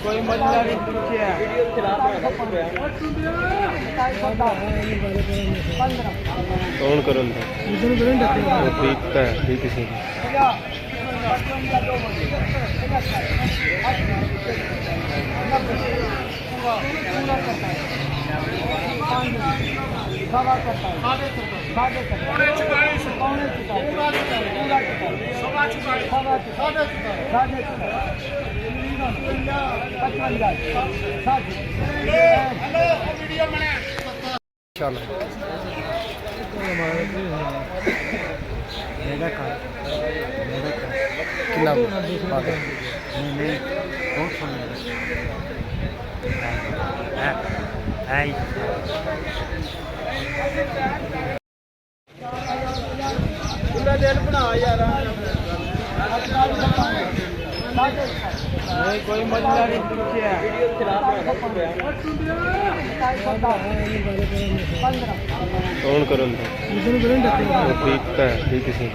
कोई मसला नहीं पूछे कौन करो ठीक है ठीक किसी चल कितना नहीं बहुत पूरा दिल बना यार नहीं कोई मसला नहीं पूछे कौन करो ठीक है ठीक किसी